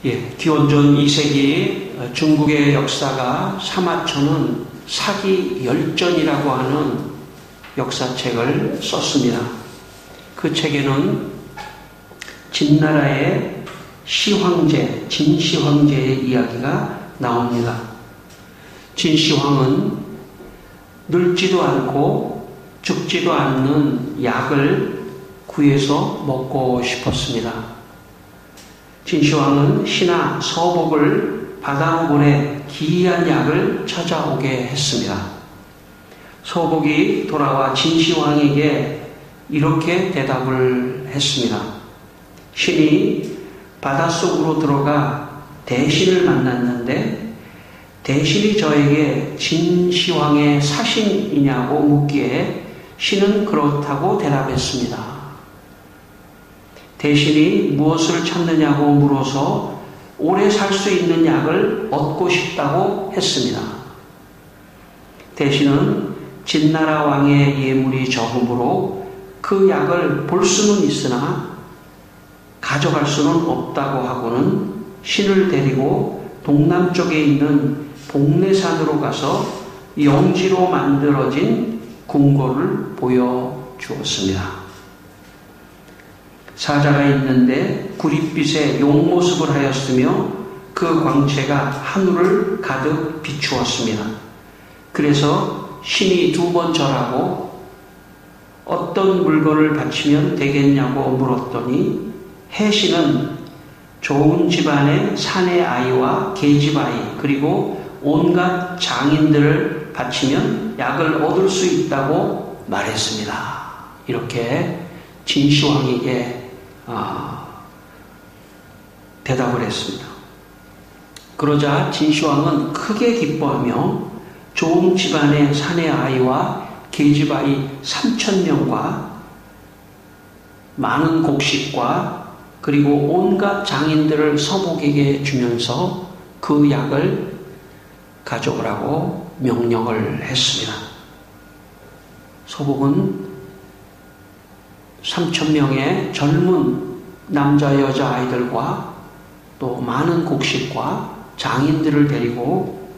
기원전 2세기 중국의 역사가 사마천은 사기 열전이라고 하는 역사책을 썼습니다. 그 책에는 진나라의 시황제, 진시황제의 이야기가 나옵니다. 진시황은 늙지도 않고 죽지도 않는 약을 구해서 먹고 싶었습니다. 진시황은 신하 서복을 바다로 보내 기이한 약을 찾아오게 했습니다. 서복이 돌아와 진시황에게 이렇게 대답을 했습니다. 신이 바닷속으로 들어가 대신을 만났는데 대신이 저에게 진시황의 사신이냐고 묻기에 신은 그렇다고 대답했습니다. 대신이 무엇을 찾느냐고 물어서 오래 살 수 있는 약을 얻고 싶다고 했습니다. 대신은 진나라 왕의 예물이 적으므로 그 약을 볼 수는 있으나 가져갈 수는 없다고 하고는 신을 데리고 동남쪽에 있는 복례산으로 가서 영지로 만들어진 궁궐을 보여주었습니다. 사자가 있는데 구릿빛에 용모습을 하였으며 그 광채가 하늘을 가득 비추었습니다. 그래서 신이 2번 절하고 어떤 물건을 바치면 되겠냐고 물었더니 해신은 좋은 집안의 사내 아이와 계집 아이 그리고 온갖 장인들을 바치면 약을 얻을 수 있다고 말했습니다. 이렇게 진시황에게 대답을 했습니다. 그러자 진시황은 크게 기뻐하며 좋은 집안의 사내 아이와 계집 아이 3,000명과 많은 곡식과 그리고 온갖 장인들을 서복에게 주면서 그 약을 가져오라고 명령을 했습니다. 서복은 3,000명의 젊은 남자 여자 아이들과 또 많은 곡식과 장인들을 데리고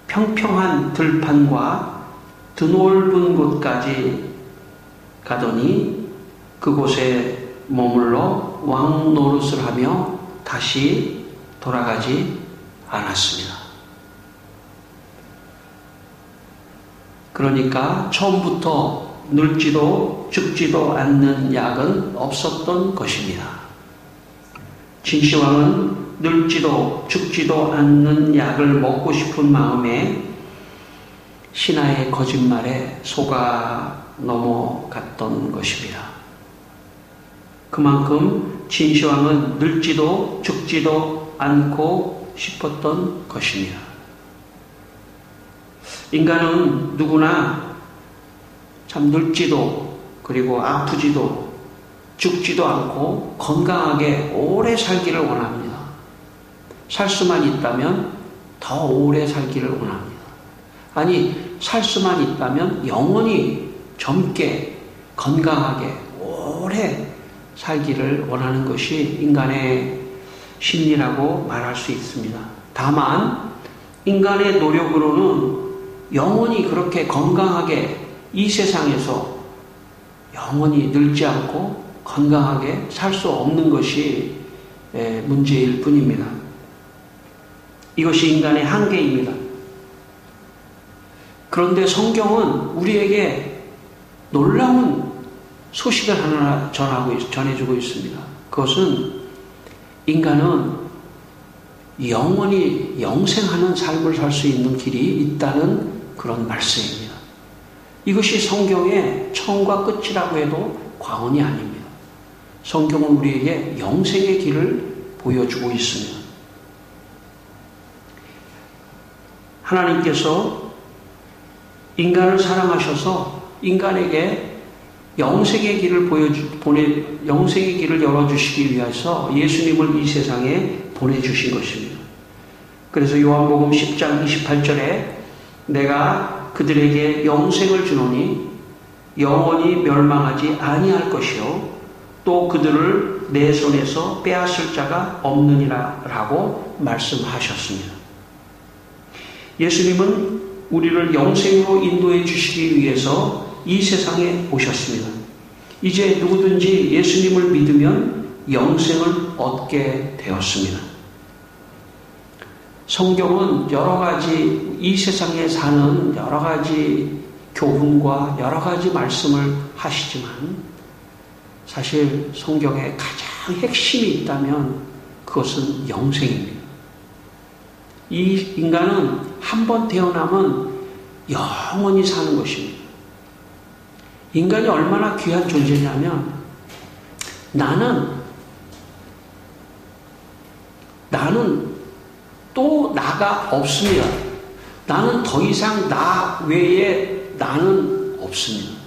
평평한 들판과 드넓은 곳까지 가더니 그곳에 머물러 왕 노릇을 하며 다시 돌아가지 않았습니다. 그러니까 처음부터 늙지도 죽지도 않는 약은 없었던 것입니다. 진시황은 늙지도 죽지도 않는 약을 먹고 싶은 마음에 신하의 거짓말에 속아 넘어갔던 것입니다. 그만큼 진시황은 늙지도 죽지도 않고 싶었던 것입니다. 인간은 누구나 참 늙지도 그리고 아프지도 죽지도 않고 건강하게 오래 살기를 원합니다. 살 수만 있다면 더 오래 살기를 원합니다. 아니, 살 수만 있다면 영원히 젊게 건강하게 오래 살기를 원하는 것이 인간의 심리라고 말할 수 있습니다. 다만 인간의 노력으로는 영원히 그렇게 건강하게 이 세상에서 영원히 늙지 않고 건강하게 살 수 없는 것이 문제일 뿐입니다. 이것이 인간의 한계입니다. 그런데 성경은 우리에게 놀라운 소식을 하나 전해주고 있습니다. 그것은 인간은 영원히 영생하는 삶을 살 수 있는 길이 있다는 그런 말씀입니다. 이것이 성경의 처음과 끝이라고 해도 과언이 아닙니다. 성경은 우리에게 영생의 길을 보여주고 있습니다. 하나님께서 인간을 사랑하셔서 인간에게 영생의 길을 영생의 길을 열어주시기 위해서 예수님을 이 세상에 보내주신 것입니다. 그래서 요한복음 10장 28절에 내가 그들에게 영생을 주노니 영원히 멸망하지 아니할 것이요 또 그들을 내 손에서 빼앗을 자가 없느니라 라고 말씀하셨습니다. 예수님은 우리를 영생으로 인도해 주시기 위해서 이 세상에 오셨습니다. 이제 누구든지 예수님을 믿으면 영생을 얻게 되었습니다. 성경은 여러 가지 이 세상에 사는 여러 가지 교훈과 여러 가지 말씀을 하시지만 사실 성경에 가장 핵심이 있다면 그것은 영생입니다. 이 인간은 한 번 태어나면 영원히 사는 것입니다. 인간이 얼마나 귀한 존재냐면 나는 또 나가 없습니다. 나는 더 이상 나 외에 나는 없습니다.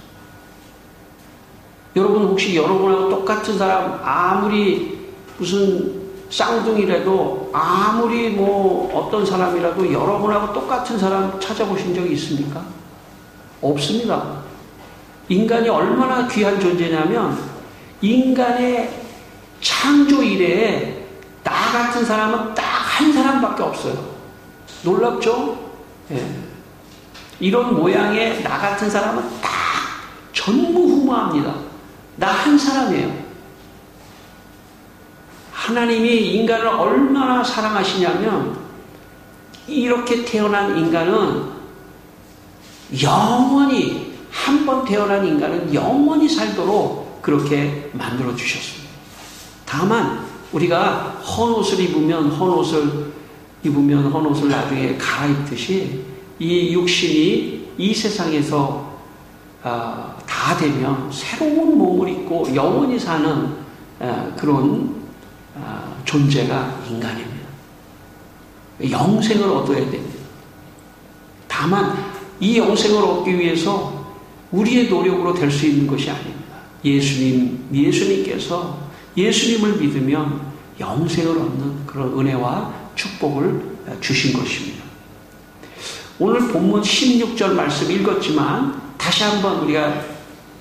여러분 혹시 여러분하고 똑같은 사람 아무리 무슨 쌍둥이라도 아무리 뭐 어떤 사람이라도 여러분하고 똑같은 사람 찾아보신 적이 있습니까? 없습니다. 인간이 얼마나 귀한 존재냐면 인간의 창조 이래에 나 같은 사람은 딱 한 사람밖에 없어요. 놀랍죠? 예. 이런 모양의 나 같은 사람은 딱 전무후무합니다. 나 한 사람이에요. 하나님이 인간을 얼마나 사랑하시냐면 이렇게 태어난 인간은 영원히 한 번 태어난 인간은 영원히 살도록 그렇게 만들어 주셨습니다. 다만 우리가 헌옷을 입으면 헌옷을 나중에 갈아입듯이 이 육신이 이 세상에서 다 되면 새로운 몸을 입고 영원히 사는 그런 존재가 인간입니다. 영생을 얻어야 됩니다. 다만 이 영생을 얻기 위해서 우리의 노력으로 될 수 있는 것이 아닙니다. 예수님께서 예수님을 믿으면 영생을 얻는 그런 은혜와 축복을 주신 것입니다. 오늘 본문 16절 말씀 읽었지만 다시 한번 우리가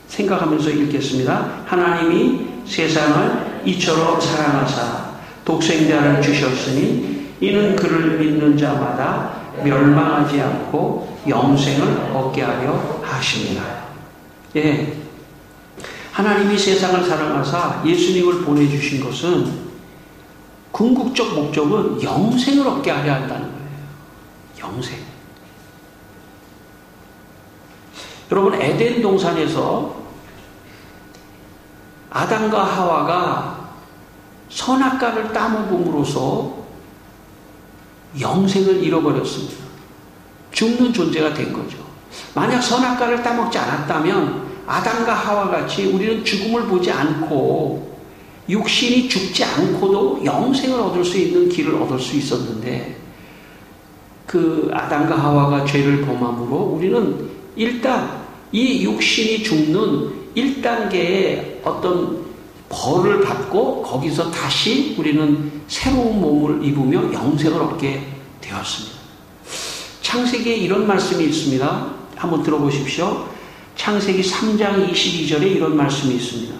생각하면서 읽겠습니다. 하나님이 세상을 이처럼 사랑하사 독생자를 주셨으니 이는 그를 믿는 자마다 멸망하지 않고 영생을 얻게 하려 하십니다. 예. 하나님이 세상을 사랑하사 예수님을 보내주신 것은 궁극적 목적은 영생을 얻게 하려 한다는 거예요. 영생. 여러분 에덴 동산에서 아담과 하와가 선악과를 따먹음으로써 영생을 잃어버렸습니다. 죽는 존재가 된 거죠. 만약 선악과를 따먹지 않았다면 아담과 하와 같이 우리는 죽음을 보지 않고 육신이 죽지 않고도 영생을 얻을 수 있는 길을 얻을 수 있었는데 그 아담과 하와가 죄를 범함으로 우리는 일단 이 육신이 죽는 1단계의 어떤 벌을 받고 거기서 다시 우리는 새로운 몸을 입으며 영생을 얻게 되었습니다. 창세기에 이런 말씀이 있습니다. 한번 들어보십시오. 창세기 3장 22절에 이런 말씀이 있습니다.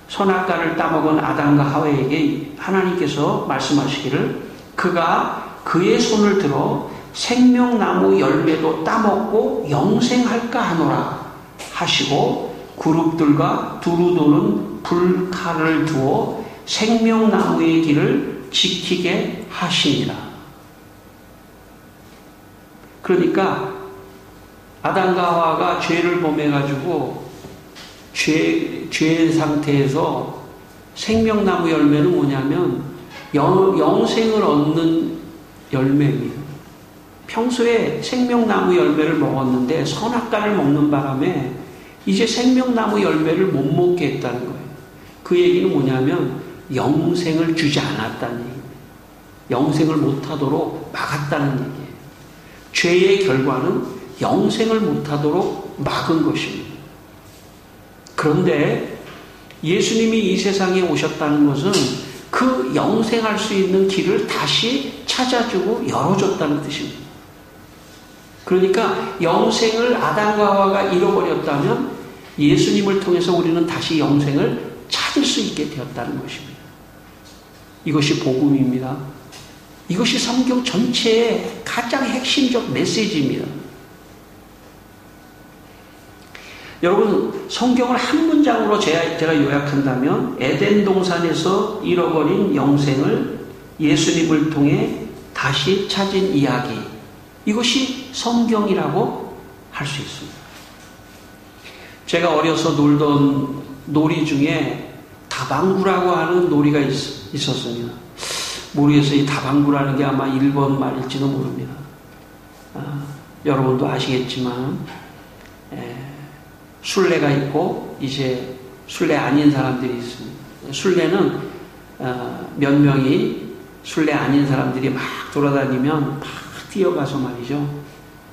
선악과를 따먹은 아담과 하와에게 하나님께서 말씀하시기를 그가 그의 손을 들어 생명나무 열매도 따먹고 영생할까 하노라 하시고 그룹들과 두루 도는 불칼을 두어 생명나무의 길을 지키게 하시니라. 그러니까 아담과 하와가 죄를 범해가지고 죄의 상태에서 생명나무 열매는 뭐냐면 영생을 얻는 열매입니다. 평소에 생명나무 열매를 먹었는데 선악과를 먹는 바람에 이제 생명나무 열매를 못 먹게 했다는 거예요. 그 얘기는 뭐냐면 영생을 주지 않았다는 얘기입니다. 영생을 못하도록 막았다는 얘기예요. 죄의 결과는 영생을 못하도록 막은 것입니다. 그런데 예수님이 이 세상에 오셨다는 것은 그 영생할 수 있는 길을 다시 찾아주고 열어줬다는 뜻입니다. 그러니까 영생을 아담과 하와가 잃어버렸다면 예수님을 통해서 우리는 다시 영생을 찾을 찾을 수 있게 되었다는 것입니다. 이것이 복음입니다. 이것이 성경 전체의 가장 핵심적 메시지입니다. 여러분, 성경을 한 문장으로 제가 요약한다면 에덴 동산에서 잃어버린 영생을 예수님을 통해 다시 찾은 이야기, 이것이 성경이라고 할 수 있습니다. 제가 어려서 놀던 놀이 중에 다방구라고 하는 놀이가 있었습니다. 모르겠어요. 이 다방구라는 게 아마 일본 말일지도 모릅니다. 여러분도 아시겠지만 순례가 있고 이제 순례 아닌 사람들이 있습니다. 순례는 몇 명이 순례 아닌 사람들이 막 돌아다니면 막 뛰어가서 말이죠.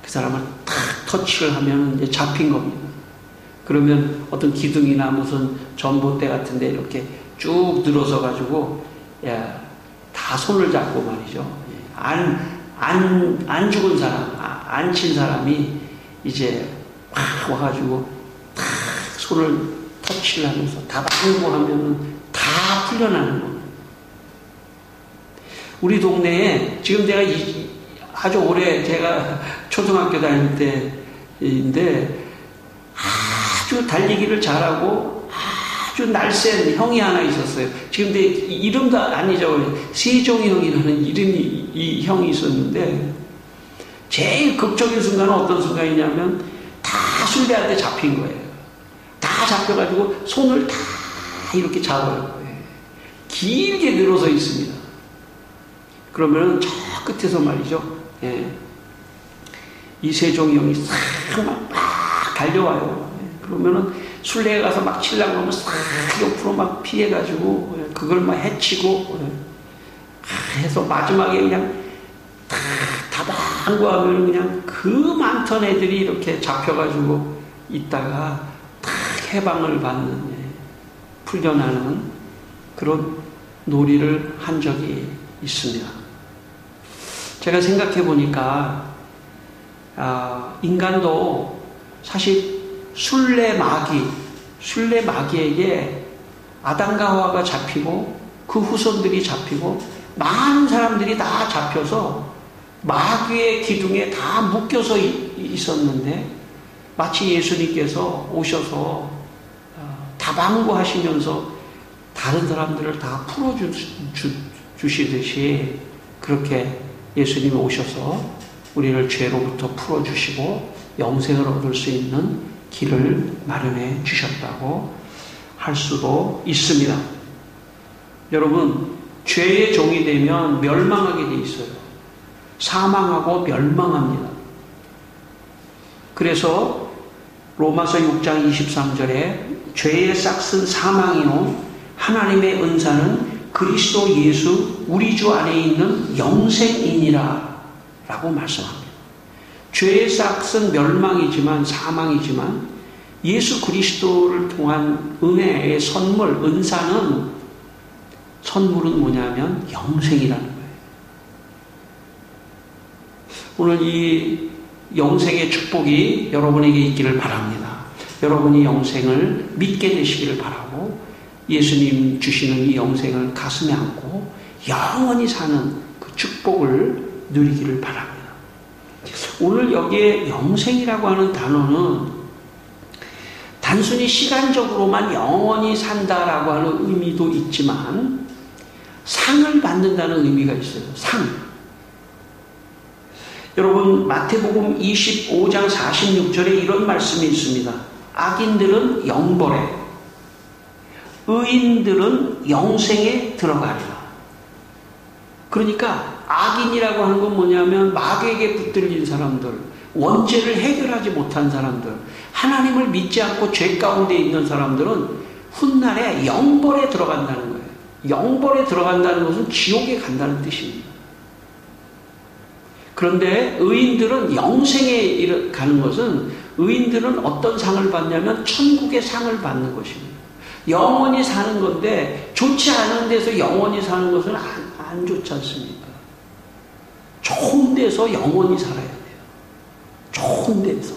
그 사람을 탁 터치를 하면 이제 잡힌 겁니다. 그러면 어떤 기둥이나 무슨 전봇대 같은 데 이렇게 쭉 늘어서 가지고 다 손을 잡고 말이죠. 안 죽은 사람, 안 친 사람이 이제 막 와가지고 탁 손을 터치를 하면서 다 방구하면은 다 풀려나는 겁니다. 우리 동네에 지금 내가 아주 오래 제가 초등학교 다닐 때인데 아주 달리기를 잘하고 아주 날쌘 형이 하나 있었어요. 지금 내 이름도 안 잊어버려요. 세종이 형이라는 이름이 이 형이 있었는데 제일 극적인 순간은 어떤 순간이냐면 다 순례한테 잡힌 거예요. 다 잡혀가지고 손을 다 이렇게 잡아요. 길게 늘어서 있습니다. 그러면 저 끝에서 말이죠. 이 세종이 형이 싹 막 달려와요. 그러면은 순례에 가서 막 치려고 하면 싹 옆으로 막 피해가지고 그걸 막 해치고 해서 마지막에 그냥 다방구 하면 그냥 그 많던 애들이 이렇게 잡혀가지고 있다가 딱 해방을 받는 풀려나는 그런 놀이를 한 적이 있습니다. 제가 생각해 보니까 인간도 사실 순례 마귀에게 아담과 하와가 잡히고 그 후손들이 잡히고 많은 사람들이 다 잡혀서 마귀의 기둥에 다 묶여서 있었는데 마치 예수님께서 오셔서 다방구하시면서 다른 사람들을 다 풀어주시듯이 그렇게 예수님이 오셔서 우리를 죄로부터 풀어주시고 영생을 얻을 수 있는 길을 마련해 주셨다고 할 수도 있습니다. 여러분, 죄의 종이 되면 멸망하게 돼 있어요. 사망하고 멸망합니다. 그래서 로마서 6장 23절에 죄의 싹은 사망이요 하나님의 은사는 그리스도 예수 우리 주 안에 있는 영생이니라 라고 말씀합니다. 죄의 싹은 멸망이지만 사망이지만 예수 그리스도를 통한 은혜의 선물, 은사는 선물은 뭐냐면 영생이라는 거예요. 오늘 이 영생의 축복이 여러분에게 있기를 바랍니다. 여러분이 영생을 믿게 되시기를 바라고 예수님 주시는 이 영생을 가슴에 안고 영원히 사는 그 축복을 누리기를 바랍니다. 오늘 여기에 영생이라고 하는 단어는 단순히 시간적으로만 영원히 산다라고 하는 의미도 있지만 상을 받는다는 의미가 있어요. 상. 여러분, 마태복음 25장 46절에 이런 말씀이 있습니다. 악인들은 영벌에, 의인들은 영생에 들어가리라. 그러니까 악인이라고 하는 건 뭐냐면 마귀에게 붙들린 사람들, 원죄를 해결하지 못한 사람들, 하나님을 믿지 않고 죄 가운데 있는 사람들은 훗날에 영벌에 들어간다는 거예요. 영벌에 들어간다는 것은 지옥에 간다는 뜻입니다. 그런데 의인들은 영생에 가는 것은 의인들은 어떤 상을 받냐면 천국의 상을 받는 것입니다. 영원히 사는 건데 좋지 않은 데서 영원히 사는 것은 안 좋지 않습니까? 좋은 데서 영원히 살아야 돼요. 좋은 데서.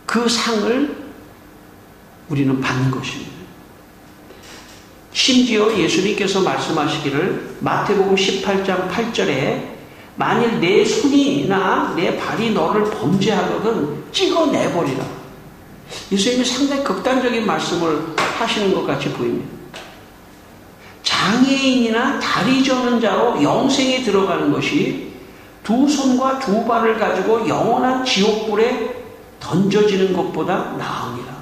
그 상을 우리는 받는 것입니다. 심지어 예수님께서 말씀하시기를 마태복음 18장 8절에 만일 내 손이나 내 발이 너를 범죄하거든 찍어내버리라. 예수님이 상당히 극단적인 말씀을 하시는 것 같이 보입니다. 장애인이나 다리 저는 자로 영생에 들어가는 것이 두 손과 두 발을 가지고 영원한 지옥불에 던져지는 것보다 나으니라.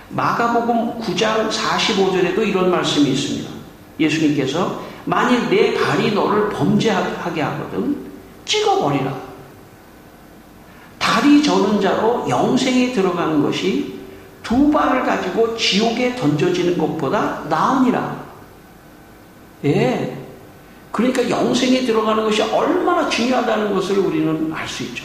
마가복음 9장 45절에도 이런 말씀이 있습니다. 예수님께서 만일 내 발이 너를 범죄하게 하거든 찍어버리라. 다리 저는 자로 영생에 들어가는 것이 두 발을 가지고 지옥에 던져지는 것보다 나으니라. 예. 그러니까 영생에 들어가는 것이 얼마나 중요하다는 것을 우리는 알 수 있죠.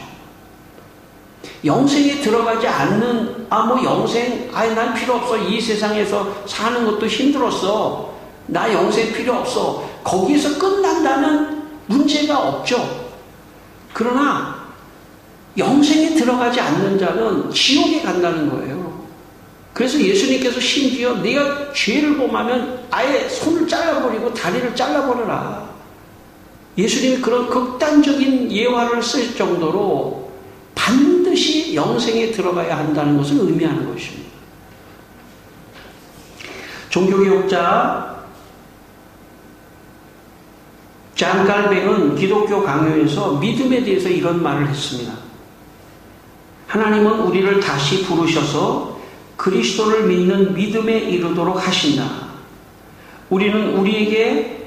영생에 들어가지 않는, 난 필요 없어. 이 세상에서 사는 것도 힘들었어. 나 영생 필요 없어. 거기에서 끝난다면 문제가 없죠. 그러나 영생에 들어가지 않는 자는 지옥에 간다는 거예요. 그래서 예수님께서 심지어 네가 죄를 범하면 아예 손을 잘라버리고 다리를 잘라버려라. 예수님이 그런 극단적인 예화를 쓸 정도로 반드시 영생에 들어가야 한다는 것을 의미하는 것입니다. 종교개혁자 잔 칼뱅은 기독교 강요에서 믿음에 대해서 이런 말을 했습니다. 하나님은 우리를 다시 부르셔서 그리스도를 믿는 믿음에 이르도록 하신다. 우리는 우리에게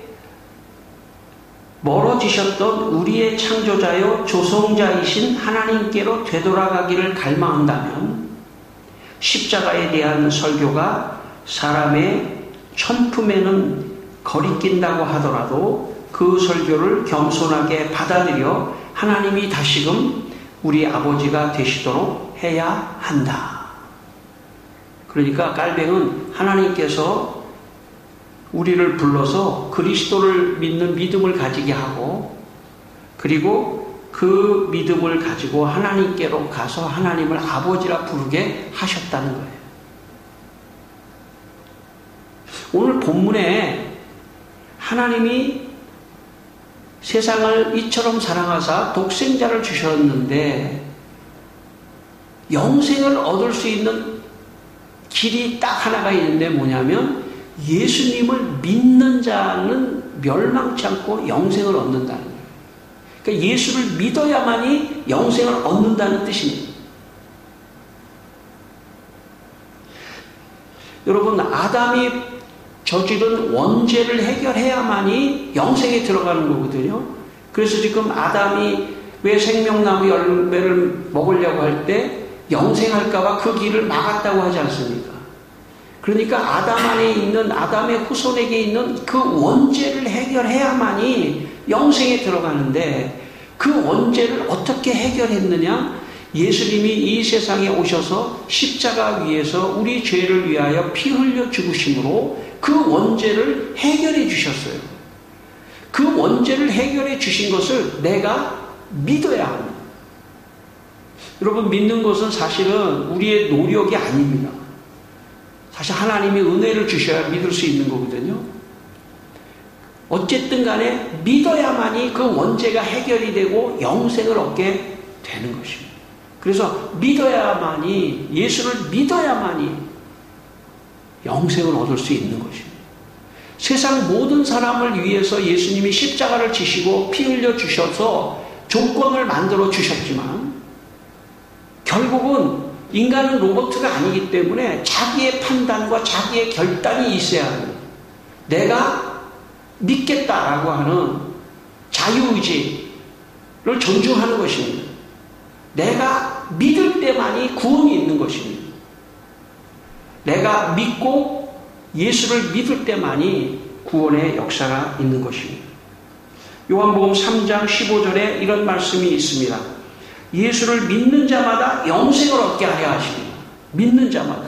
멀어지셨던 우리의 창조자요 조성자이신 하나님께로 되돌아가기를 갈망한다면 십자가에 대한 설교가 사람의 천품에는 거리낀다고 하더라도 그 설교를 겸손하게 받아들여 하나님이 다시금 우리 아버지가 되시도록 해야 한다. 그러니까 칼뱅은 하나님께서 우리를 불러서 그리스도를 믿는 믿음을 가지게 하고 그리고 그 믿음을 가지고 하나님께로 가서 하나님을 아버지라 부르게 하셨다는 거예요. 오늘 본문에 하나님이 세상을 이처럼 사랑하사 독생자를 주셨는데 영생을 얻을 수 있는 길이 딱 하나가 있는데 뭐냐면 예수님을 믿는 자는 멸망치 않고 영생을 얻는다는 거예요. 그러니까 예수를 믿어야만이 영생을 얻는다는 뜻입니다. 여러분, 아담이 저지른 원죄를 해결해야만이 영생에 들어가는 거거든요. 그래서 지금 아담이 왜 생명나무 열매를 먹으려고 할 때 영생할까봐 그 길을 막았다고 하지 않습니까? 그러니까 아담 안에 있는 아담의 후손에게 있는 그 원죄를 해결해야만이 영생에 들어가는데 그 원죄를 어떻게 해결했느냐? 예수님이 이 세상에 오셔서 십자가 위에서 우리 죄를 위하여 피 흘려 죽으심으로 그 원죄를 해결해 주셨어요. 그 원죄를 해결해 주신 것을 내가 믿어야 합니다. 여러분, 믿는 것은 사실은 우리의 노력이 아닙니다. 사실 하나님이 은혜를 주셔야 믿을 수 있는 거거든요. 어쨌든 간에 믿어야만이 그 원죄가 해결이 되고 영생을 얻게 되는 것입니다. 그래서 믿어야만이, 예수를 믿어야만이 영생을 얻을 수 있는 것입니다. 세상 모든 사람을 위해서 예수님이 십자가를 지시고 피 흘려 주셔서 조건을 만들어 주셨지만 결국은 인간은 로봇가 아니기 때문에 자기의 판단과 자기의 결단이 있어야 합니다. 내가 믿겠다라고 하는 자유의지를 존중하는 것입니다. 내가 믿을 때만이 구원이 있는 것입니다. 내가 믿고 예수를 믿을 때만이 구원의 역사가 있는 것입니다. 요한복음 3장 15절에 이런 말씀이 있습니다. 예수를 믿는 자마다 영생을 얻게 하려 하십니다. 믿는 자마다.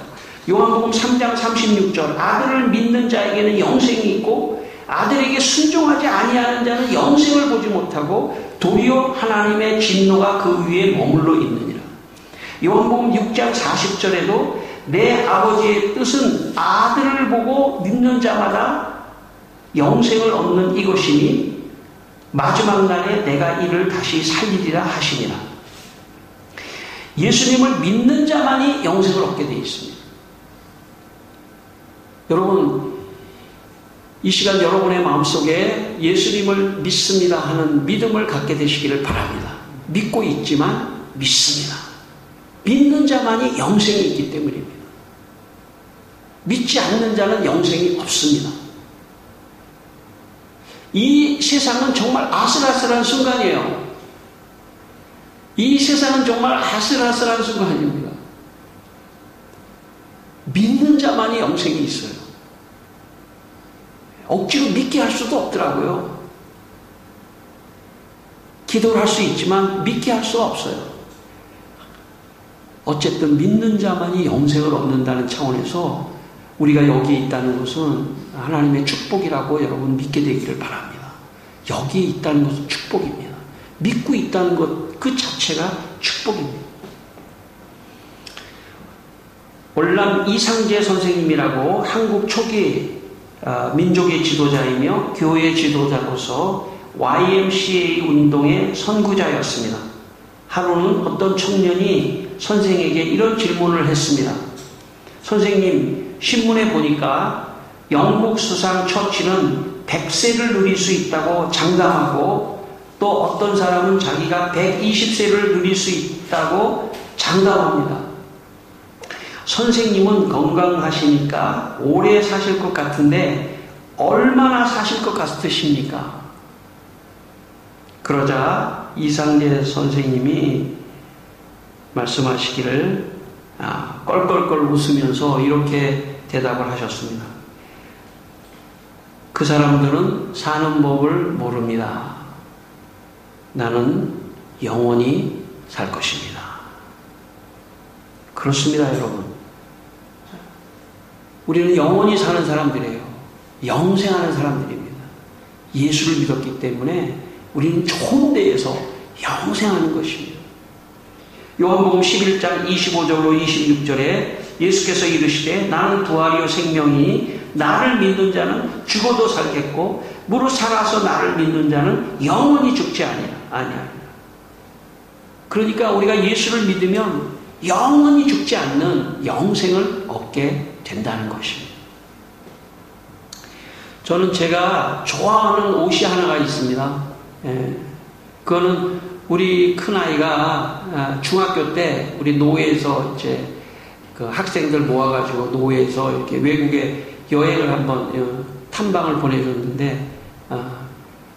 요한복음 3장 36절 아들을 믿는 자에게는 영생이 있고 아들에게 순종하지 아니하는 자는 영생을 보지 못하고 도리어 하나님의 진노가 그 위에 머물러 있느니라. 요한복음 6장 40절에도 내 아버지의 뜻은 아들을 보고 믿는 자마다 영생을 얻는 이것이니 마지막 날에 내가 이를 다시 살리리라 하시니라. 예수님을 믿는 자만이 영생을 얻게 되어 있습니다. 여러분, 이 시간 여러분의 마음속에 예수님을 믿습니다 하는 믿음을 갖게 되시기를 바랍니다. 믿고 있지만 믿습니다. 믿는 자만이 영생이 있기 때문입니다. 믿지 않는 자는 영생이 없습니다. 이 세상은 정말 아슬아슬한 순간이에요. 이 세상은 정말 아슬아슬한 순간입니다. 믿는 자만이 영생이 있어요. 억지로 믿게 할 수도 없더라고요. 기도를 할 수 있지만 믿게 할 수 없어요. 어쨌든 믿는 자만이 영생을 얻는다는 차원에서 우리가 여기 있다는 것은 하나님의 축복이라고 여러분 믿게 되기를 바랍니다. 여기에 있다는 것은 축복입니다. 믿고 있다는 것 그 자체가 축복입니다. 월남 이상재 선생님이라고 한국 초기 민족의 지도자이며 교회 지도자로서 YMCA 운동의 선구자였습니다. 하루는 어떤 청년이 선생에게 이런 질문을 했습니다. 선생님, 신문에 보니까 영국 수상 처치는 100세를 누릴 수 있다고 장담하고 또 어떤 사람은 자기가 120세를 누릴 수 있다고 장담합니다. 선생님은 건강하시니까 오래 사실 것 같은데 얼마나 사실 것 같으십니까? 그러자 이상재 선생님이 말씀하시기를 껄껄껄 웃으면서 이렇게 대답을 하셨습니다. 그 사람들은 사는 법을 모릅니다. 나는 영원히 살 것입니다. 그렇습니다, 여러분. 우리는 영원히 사는 사람들이에요. 영생하는 사람들입니다. 예수를 믿었기 때문에 우리는 좋은 데에서 영생하는 것입니다. 요한복음 11장 25절로 26절에 예수께서 이르시되 나는 부활이요 생명이니 나를 믿는 자는 죽어도 살겠고 무릇 살아서 나를 믿는 자는 영원히 죽지 아니하리라. 그러니까 우리가 예수를 믿으면 영원히 죽지 않는 영생을 얻게 된다는 것입니다. 저는 제가 좋아하는 옷이 하나가 있습니다. 그거는 우리 큰아이가 중학교 때 우리 노회에서 이제 그 학생들 모아가지고 노회에서 이렇게 외국에 여행을 한번 탐방을 보내줬는데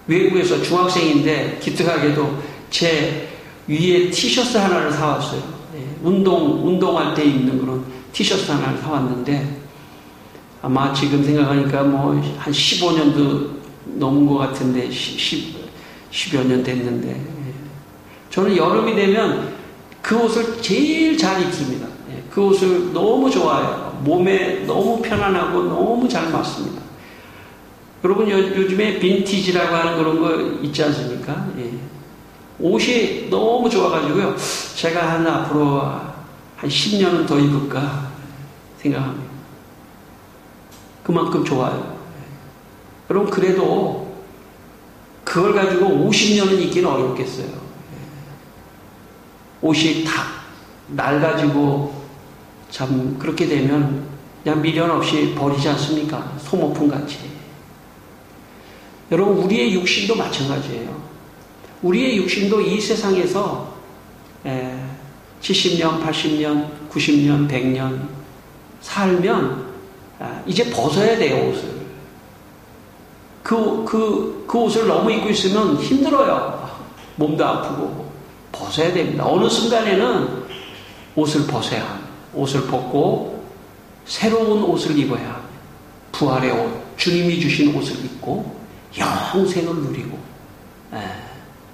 외국에서 중학생인데 기특하게도 제 위에 티셔츠 하나를 사왔어요. 운동할 때 입는 그런 티셔츠 하나를 사왔는데 아마 지금 생각하니까 뭐 한 15년도 넘은 것 같은데 10여 년 됐는데 저는 여름이 되면 그 옷을 제일 잘 입습니다. 그 옷을 너무 좋아해요. 몸에 너무 편안하고 너무 잘 맞습니다. 여러분 요즘에 빈티지라고 하는 그런 거 있지 않습니까? 옷이 너무 좋아가지고요. 제가 앞으로 한 10년은 더 입을까 생각합니다. 그만큼 좋아요. 여러분 그래도 그걸 가지고 50년은 입기는 어렵겠어요. 옷이 다 낡아지고 참 그렇게 되면 그냥 미련 없이 버리지 않습니까? 소모품 같이. 여러분 우리의 육신도 마찬가지예요. 우리의 육신도 이 세상에서 70년, 80년, 90년, 100년 살면 이제 벗어야 돼요, 옷을. 그 옷을 너무 입고 있으면 힘들어요. 몸도 아프고. 벗어야 됩니다. 어느 순간에는 옷을 벗어야 합니다. 옷을 벗고 새로운 옷을 입어야 합니다. 부활의 옷, 주님이 주신 옷을 입고 영생을 누리고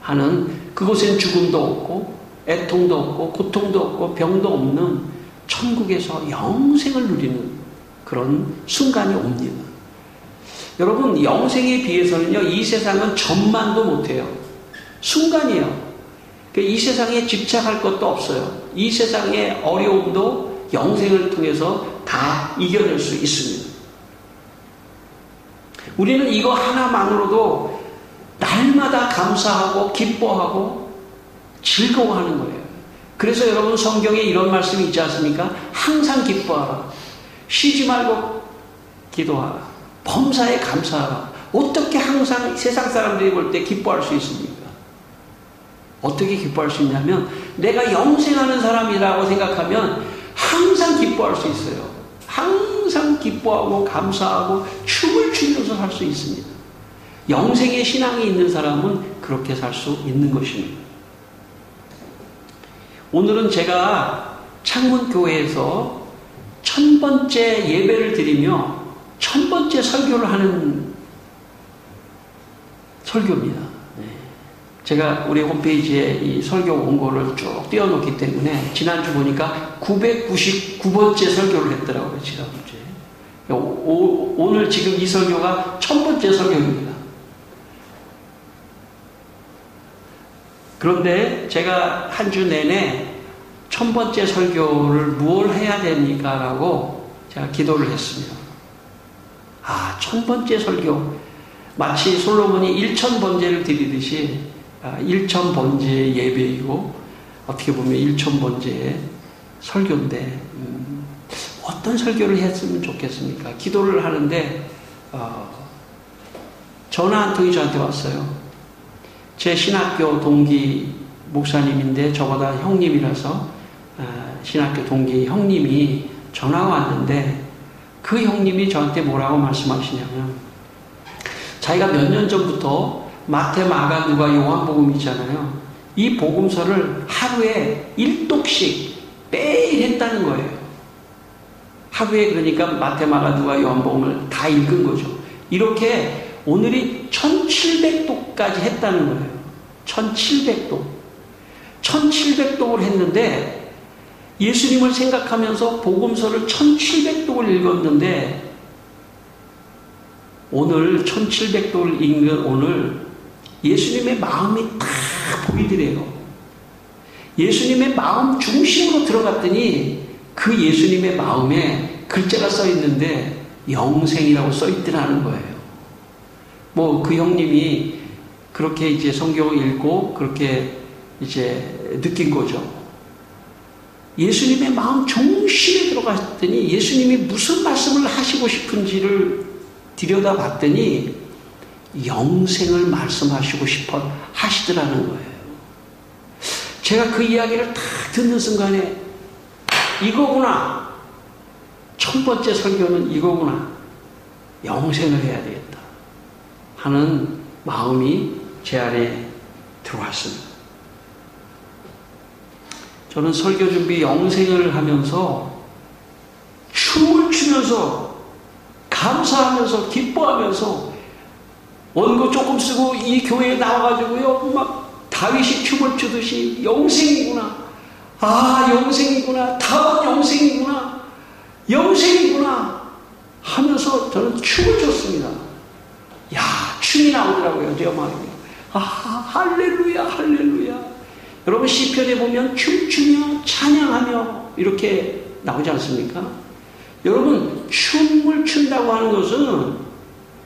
하는 그곳엔 죽음도 없고 애통도 없고 고통도 없고 병도 없는 천국에서 영생을 누리는 그런 순간이 옵니다. 여러분 영생에 비해서는요 이 세상은 전만도 못해요. 순간이에요. 이 세상에 집착할 것도 없어요. 이 세상의 어려움도 영생을 통해서 다 이겨낼 수 있습니다. 우리는 이거 하나만으로도 날마다 감사하고 기뻐하고 즐거워하는 거예요. 그래서 여러분 성경에 이런 말씀이 있지 않습니까? 항상 기뻐하라. 쉬지 말고 기도하라. 범사에 감사하라. 어떻게 항상 세상 사람들이 볼 때 기뻐할 수 있습니까? 어떻게 기뻐할 수 있냐면 내가 영생하는 사람이라고 생각하면 항상 기뻐할 수 있어요. 항상 기뻐하고 감사하고 춤을 추면서 살 수 있습니다. 영생의 신앙이 있는 사람은 그렇게 살 수 있는 것입니다. 오늘은 제가 창문교회에서 1000번째 예배를 드리며 1000번째 설교를 하는 설교입니다. 제가 우리 홈페이지에 이 설교 원고를 쭉 띄워놓기 때문에 지난주 보니까 999번째 설교를 했더라고요. 지난주에. 오늘 지금 이 설교가 1000번째 설교입니다. 그런데 제가 한 주 내내 1000번째 설교를 무엇을 해야 됩니까? 라고 제가 기도를 했습니다. 1000번째 설교. 마치 솔로몬이 1000번제를 드리듯이 1000번제의 예배이고 어떻게 보면 1000번제의 설교인데 어떤 설교를 했으면 좋겠습니까? 기도를 하는데 전화 한 통이 저한테 왔어요. 제 신학교 동기 목사님인데 저보다 형님이라서 신학교 동기 형님이 전화가 왔는데 그 형님이 저한테 뭐라고 말씀하시냐면 자기가 몇 년 전부터 마태, 마가, 누가, 요한복음 있잖아요. 이 복음서를 하루에 1독씩 매일 했다는 거예요. 하루에 그러니까 마태, 마가, 누가, 요한복음을 다 읽은 거죠. 이렇게 오늘이 1700독까지 했다는 거예요. 1700독. 1700독을 했는데 예수님을 생각하면서 복음서를 1700독을 읽었는데 오늘 1700독을 읽는 오늘 예수님의 마음이 다 보이더래요. 예수님의 마음 중심으로 들어갔더니 그 예수님의 마음에 글자가 써 있는데 영생이라고 써 있더라는 거예요. 뭐 그 형님이 그렇게 이제 성경을 읽고 그렇게 이제 느낀 거죠. 예수님의 마음 중심에 들어갔더니 예수님이 무슨 말씀을 하시고 싶은지를 들여다봤더니 영생을 말씀하시고 싶어 하시더라는 거예요. 제가 그 이야기를 다 듣는 순간에 이거구나. 1000번째 설교는 이거구나. 영생을 해야 되겠다 하는 마음이 제 안에 들어왔습니다. 저는 설교 준비 영생을 하면서 춤을 추면서 감사하면서 기뻐하면서 원고 조금 쓰고 이 교회에 나와가지고요 막 다윗이 춤을 추듯이 영생이구나. 영생이구나. 다원 영생이구나. 영생이구나 하면서 저는 춤을 췄습니다. 춤이 나오더라고요. 제 마음에. 할렐루야 할렐루야. 여러분 시편에 보면 춤추며 찬양하며 이렇게 나오지 않습니까? 여러분 춤을 춘다고 하는 것은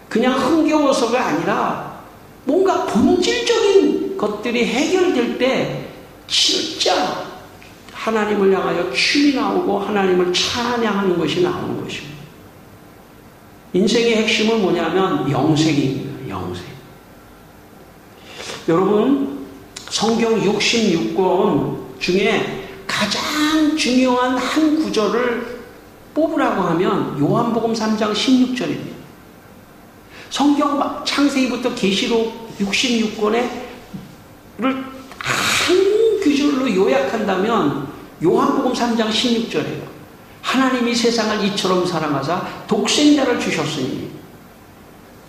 그냥 흥겨워서가 아니라 뭔가 본질적인 것들이 해결될 때 진짜 하나님을 향하여 춤이 나오고 하나님을 찬양하는 것이 나오는 것입니다. 인생의 핵심은 뭐냐면 영생입니다. 영생. 여러분 성경 66권 중에 가장 중요한 한 구절을 뽑으라고 하면 요한복음 3장 16절입니다. 성경 창세기부터 계시록 66권을 한 구절로 요약한다면 요한복음 3장 16절이에요. 하나님이 세상을 이처럼 사랑하사 독생자를 주셨으니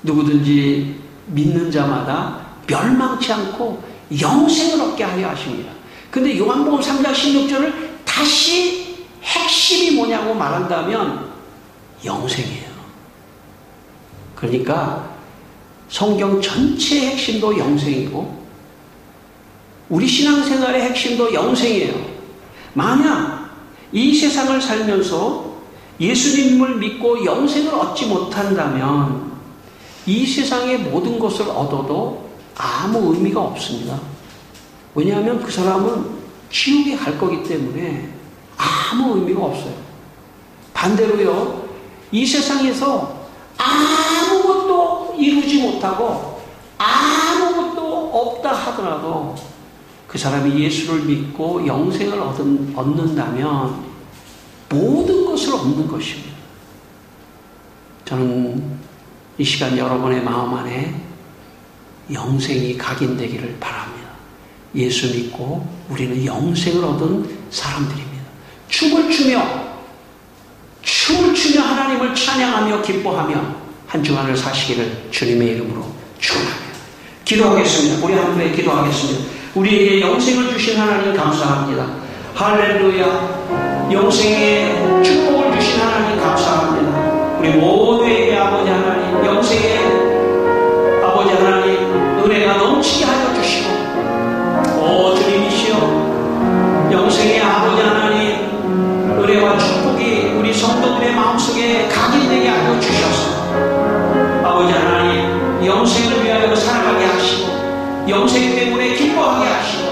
누구든지 믿는 자마다 멸망치 않고 영생을 얻게 하려 하십니다. 근데 요한복음 3장 16절을 다시 핵심이 뭐냐고 말한다면 영생이에요. 그러니까 성경 전체의 핵심도 영생이고 우리 신앙생활의 핵심도 영생이에요. 만약 이 세상을 살면서 예수님을 믿고 영생을 얻지 못한다면 이 세상의 모든 것을 얻어도 아무 의미가 없습니다. 왜냐하면 그 사람은 지옥에 갈 거기 때문에 아무 의미가 없어요. 반대로요, 이 세상에서 아무것도 이루지 못하고 아무것도 없다 하더라도 그 사람이 예수를 믿고 영생을 얻는다면 모든 것을 얻는 것입니다. 저는 이 시간 여러분의 마음 안에 영생이 각인되기를 바랍니다. 예수 믿고 우리는 영생을 얻은 사람들입니다. 춤을 추며 하나님을 찬양하며 기뻐하며 한 주간을 사시기를 주님의 이름으로 축원합니다. 기도하겠습니다. 우리 한 후에 기도하겠습니다. 우리에게 영생을 주신 하나님 감사합니다. 할렐루야. 영생의 축복을 주신 하나님 감사합니다. 우리 모두에게 아버지 하나님, 영생의 아버지 하나님 은혜가 넘치게 하여 주시고, 오 주님이시여, 영생의 아버지 하나님 은혜와 축복이 우리 성도들의 마음속에 각인되게 하여 주셔서 아버지 하나님 영생을 위하여 살아가게 하시고, 영생 때문에 기뻐하게 하시고,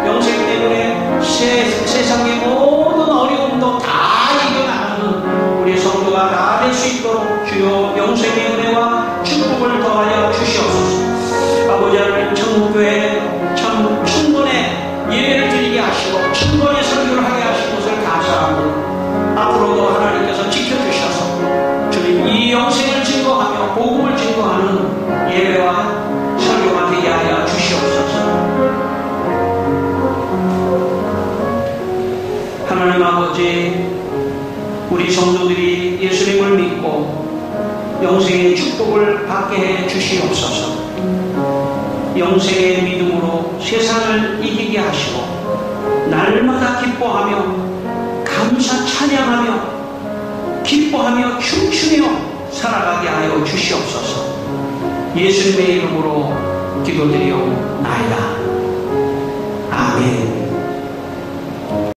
영생 때문에 세상의 모든 어려움도 다 이겨나가는 우리 성도가 다 될 수 있도록 주여 영생의 은혜와 축복을 더하여 주시옵소서. 아버지 하나님 천국교회 참 충분의 예배를 드리게 하시고 충분의 설교를 하게 하신 것을 감사합니다. 앞으로도 하나님께서 지켜주셔서 주님 이 영생을 증거하며 복음을 증거하는 예배와 설교가 되게 하여 주시옵소서. 하나님 아버지, 우리 성도들이 예수님을 믿고 영생의 축복을 받게 해 주시옵소서. 영생의 믿음으로 세상을 이기게 하시고 날마다 기뻐하며 감사 찬양하며 기뻐하며 춤추며 살아가게 하여 주시옵소서. 예수님의 이름으로 기도드리옵나이다. 아멘.